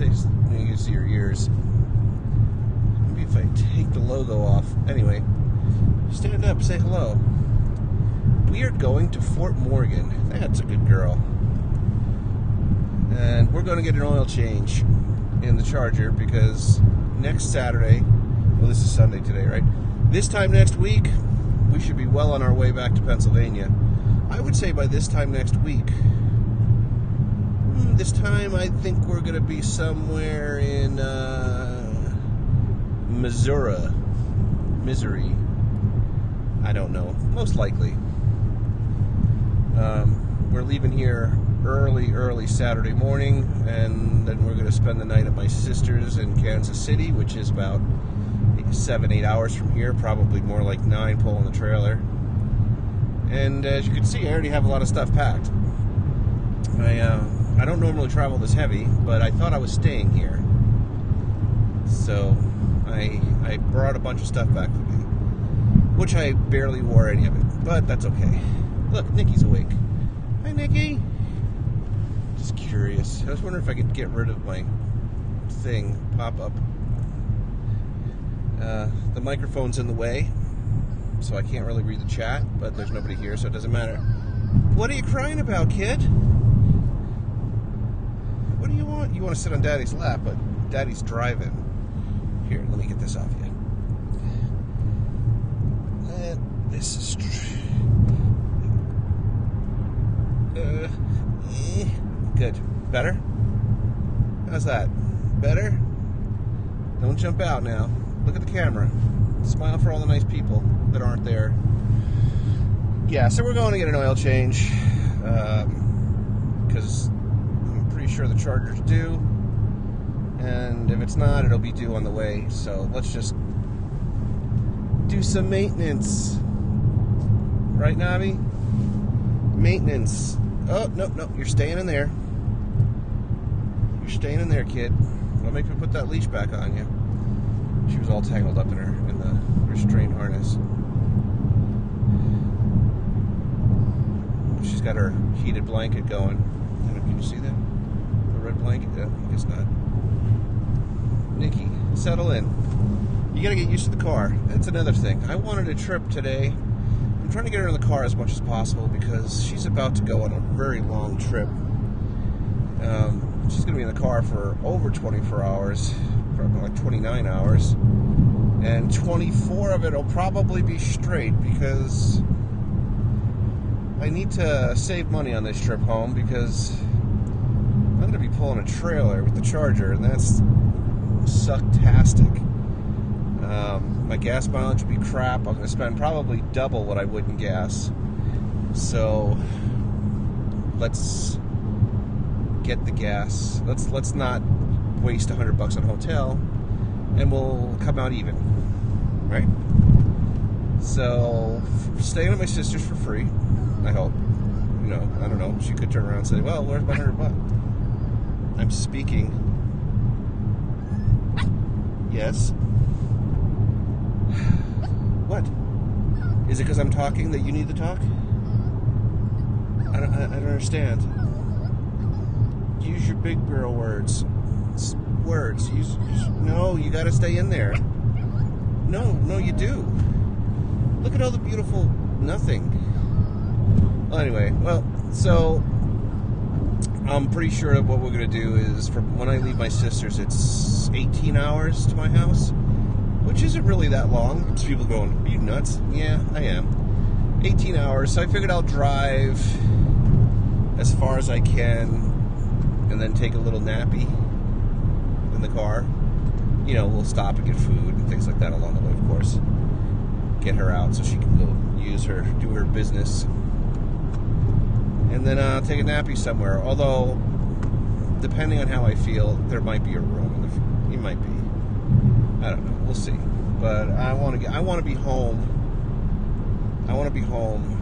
You can see your ears. Maybe if I take the logo off. Anyway, stand up, say hello. We are going to Fort Morgan. That's a good girl. And we're going to get an oil change in the Charger because next Saturday, well, this is Sunday today, right? This time next week, we should be well on our way back to Pennsylvania. I would say by this time next week. This time, I think we're going to be somewhere in Missouri. I don't know. Most likely. We're leaving here early Saturday morning, and then we're going to spend the night at my sister's in Kansas City, which is about 7-8 hours from here, probably more like 9 pulling the trailer. And as you can see, I already have a lot of stuff packed. I don't normally travel this heavy, but I thought I was staying here. So I brought a bunch of stuff back with me, which I barely wore any of it, but that's okay. Look, Nickie's awake. Hi, Nickie. Just curious. I was wondering if I could get rid of my thing, pop-up. The microphone's in the way, so I can't really read the chat, but there's nobody here, so it doesn't matter. What are you crying about, kid? What do you want? You want to sit on Daddy's lap, but Daddy's driving. Here, let me get this off you. This is good. Better? How's that? Better? Don't jump out now. Look at the camera. Smile for all the nice people that aren't there. Yeah, so we're going to get an oil change because I'm pretty sure the Charger's due, and if it's not, it'll be due on the way. So let's just do some maintenance. Right, Navi? Maintenance. Oh, no, you're staying in there. You're staying in there, kid. Don't make me put that leash back on you. She was all tangled up in the restraint harness. She's got her heated blanket going. Can you see that? The red blanket? Yeah, I guess not. Nickie, settle in. You gotta get used to the car. That's another thing. I wanted a trip today. I'm trying to get her in the car as much as possible because she's about to go on a very long trip. She's gonna be in the car for over 24 hours, probably like 29 hours. And 24 of it will probably be straight because I need to save money on this trip home because I'm going to be pulling a trailer with the Charger, and that's sucktastic. My gas mileage will be crap. I'm going to spend probably double what I would in gas. So let's get the gas. Let's not waste $100 on hotel, and we'll come out even, right? So staying at my sister's for free. I hope. You know, I don't know. She could turn around and say, well, where's my $100? I'm speaking. Yes. What? Is it because I'm talking that you need to talk? I don't understand. Use your big girl words. Words. No, you got to stay in there. No, you do. Look at all the beautiful nothing. Well, anyway, so I'm pretty sure that what we're going to do is from when I leave my sister's, it's 18 hours to my house, which isn't really that long. It's people going, are you nuts? Yeah, I am. 18 hours, so I figured I'll drive as far as I can and then take a little nappy in the car. You know, we'll stop and get food and things like that along the way, of course. Get her out so she can go do her business. And then take a nappy somewhere. Although, depending on how I feel, there might be a room. It might be. I don't know. We'll see. But I want to be home. I want to be home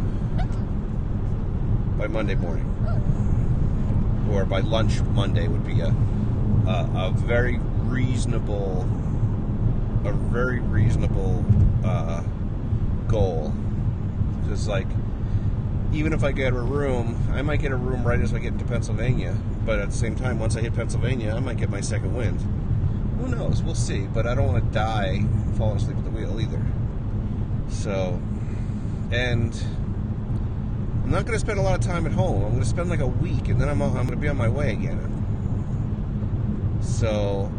by Monday morning, or by lunch Monday would be a very reasonable goal. Because like, even if I get a room, I might get a room right as I get into Pennsylvania. But at the same time, once I hit Pennsylvania, I might get my second wind. Who knows? We'll see. But I don't want to die falling asleep at the wheel either. So, and I'm not going to spend a lot of time at home. I'm going to spend like a week, and then I'm going to be on my way again. So,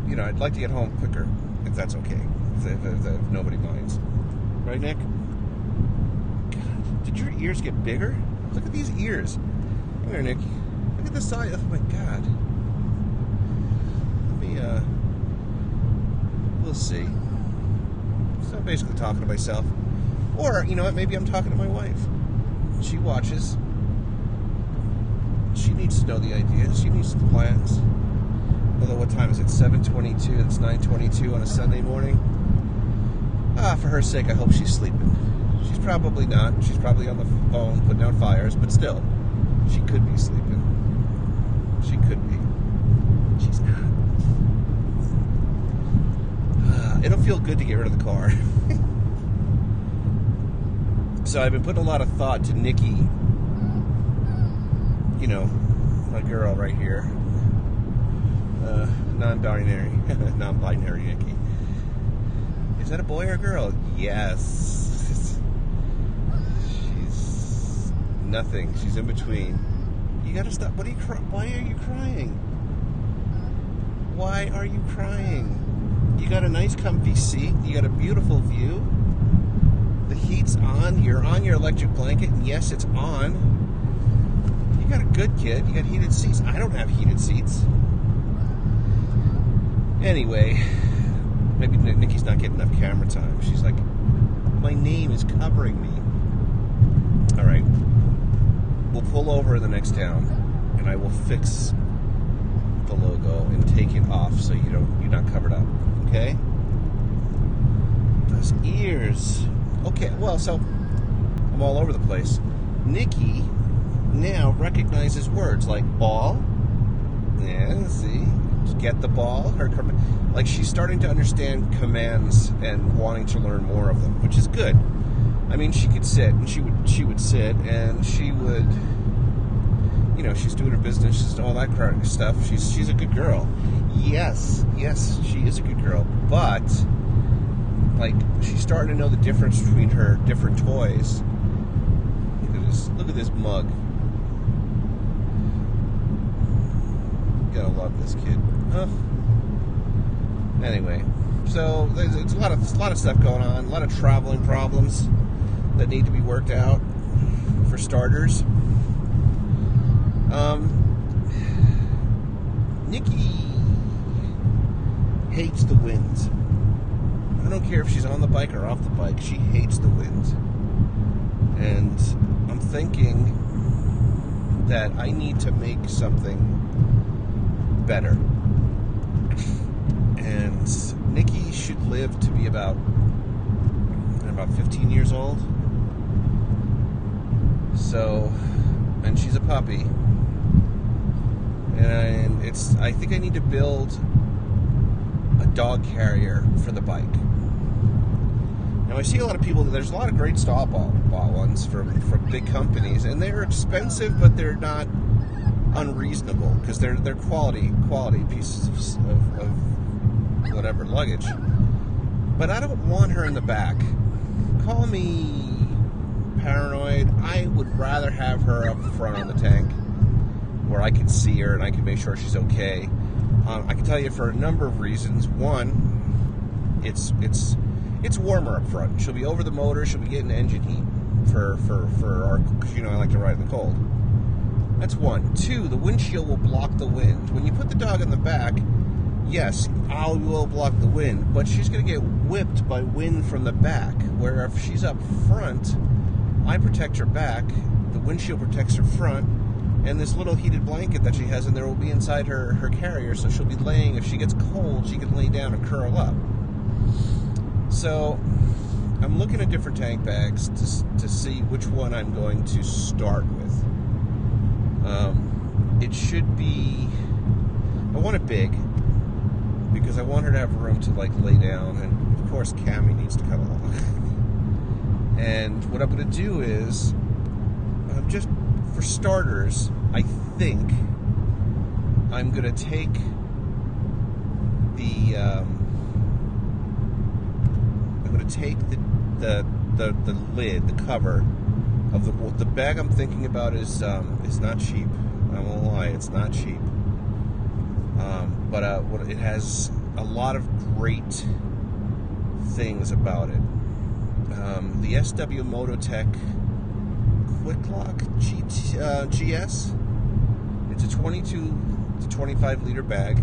you know, I'd like to get home quicker, if that's okay, if nobody minds. Right, Nick? God, did your ears get bigger? Look at these ears. Come here, Nick. Look at the size. Oh, my God. Let me, we'll see. So I'm basically talking to myself. Or, you know what, maybe I'm talking to my wife. She watches. She needs to know the ideas. She needs the plans. Although, what time is it? 7:22. It's 9:22 on a Sunday morning. For her sake, I hope she's sleeping. She's probably not. She's probably on the phone putting out fires, but still, she could be sleeping. She could be. She's not. It'll feel good to get rid of the car. So I've been putting a lot of thought to Nickie. You know, my girl right here. Non-binary Nickie. Is that a boy or a girl? Yes. She's nothing. She's in between. You gotta stop. What are you Why are you crying? Why are you crying? You got a nice comfy seat. You got a beautiful view. The heat's on. You're on your electric blanket. And yes, it's on. You got a good kid. You got heated seats. I don't have heated seats. Anyway, maybe Nickie's not getting enough camera time. She's like, my name is covering me. All right. We'll pull over in the next town, and I will fix the logo and take it off so you're not covered up. Okay? Those ears. Okay, well, so I'm all over the place. Nickie now recognizes words like ball. Yeah, see? Get the ball. Like, she's starting to understand commands and wanting to learn more of them, which is good. I mean, she could sit, and she would sit, and she would, you know, she's doing her business, she's all that kind of stuff. She's a good girl. Yes, she is a good girl. But, like, she's starting to know the difference between her different toys. Look at this mug. Gotta love this kid. Anyway, so it's a lot of stuff going on. A lot of traveling problems that need to be worked out. For starters, Nickie hates the wind. I don't care if she's on the bike or off the bike. She hates the wind, and I'm thinking that I need to make something better. And Nickie should live to be about 15 years old. So, and she's a puppy. And I think I need to build a dog carrier for the bike. Now, I see a lot of people, there's a lot of great stall bought ones from big companies, and they're expensive, but they're not unreasonable, because they're quality pieces of whatever luggage. But I don't want her in the back. Call me paranoid. I would rather have her up front on the tank, where I can see her and I can make sure she's okay. I can tell you for a number of reasons. One, it's warmer up front. She'll be over the motor. She'll be getting engine heat for our, you know, I like to ride in the cold. That's one. Two, the windshield will block the wind. When you put the dog in the back, yes, I will block the wind, but she's going to get whipped by wind from the back, where if she's up front, I protect her back, the windshield protects her front, and this little heated blanket that she has in there will be inside her carrier, so she'll be laying, if she gets cold, she can lay down and curl up. So, I'm looking at different tank bags to see which one I'm going to start with. It should be, I want it big, because I want her to have room to, like, lay down, and of course Cammy needs to come along. And what I'm going to do is, just for starters, I think I'm gonna take the the lid, the cover of the bag. I'm thinking about is not cheap. I won't lie, it's not cheap. But it has a lot of great things about it. The SW Mototech Quick Lock GS. It's a 22 to 25 liter bag,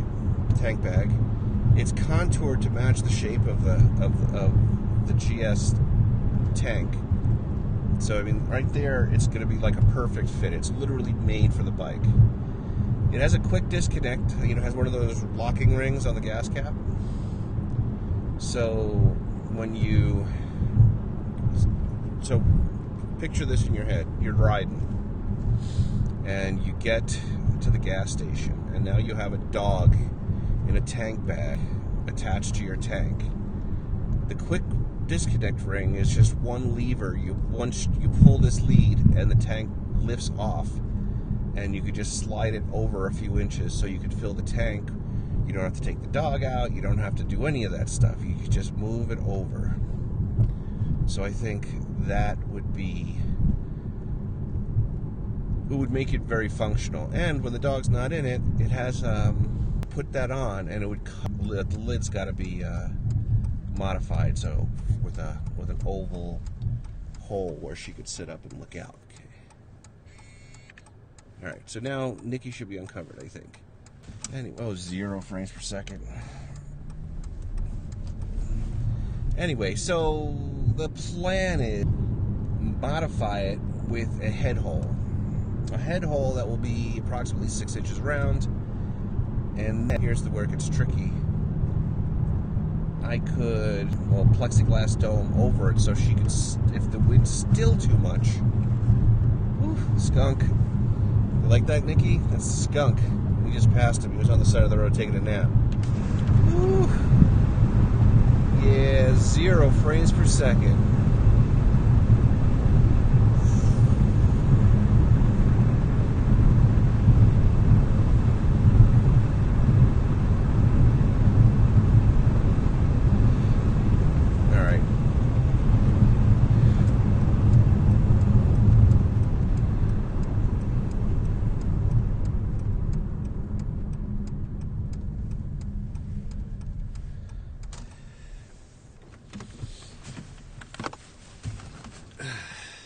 tank bag. It's contoured to match the shape of the GS tank. So I mean, right there, it's going to be like a perfect fit. It's literally made for the bike. It has a quick disconnect. It has one of those locking rings on the gas cap. So so picture this in your head. You're riding, and you get to the gas station, and now you have a dog in a tank bag attached to your tank. The quick disconnect ring is just one lever. Once you pull this lead, and the tank lifts off, and you could just slide it over a few inches so you could fill the tank. You don't have to take the dog out. You don't have to do any of that stuff. You can just move it over. So I think that would make it very functional. And when the dog's not in it, it has put that on, and the lid's got to be modified, so with an oval hole where she could sit up and look out. Okay. All right. So now Nickie should be uncovered, I think. Anyway, 0 frames per second. Anyway, so the plan is modify it with a head hole. A head hole that will be approximately 6 inches round. And then here's where it gets tricky. I could, plexiglass dome over it so she could, if the wind's still too much. Whew, skunk. You like that, Nickie? That's a skunk. We just passed him. He was on the side of the road taking a nap. Whew. Yeah, 0 frames per second.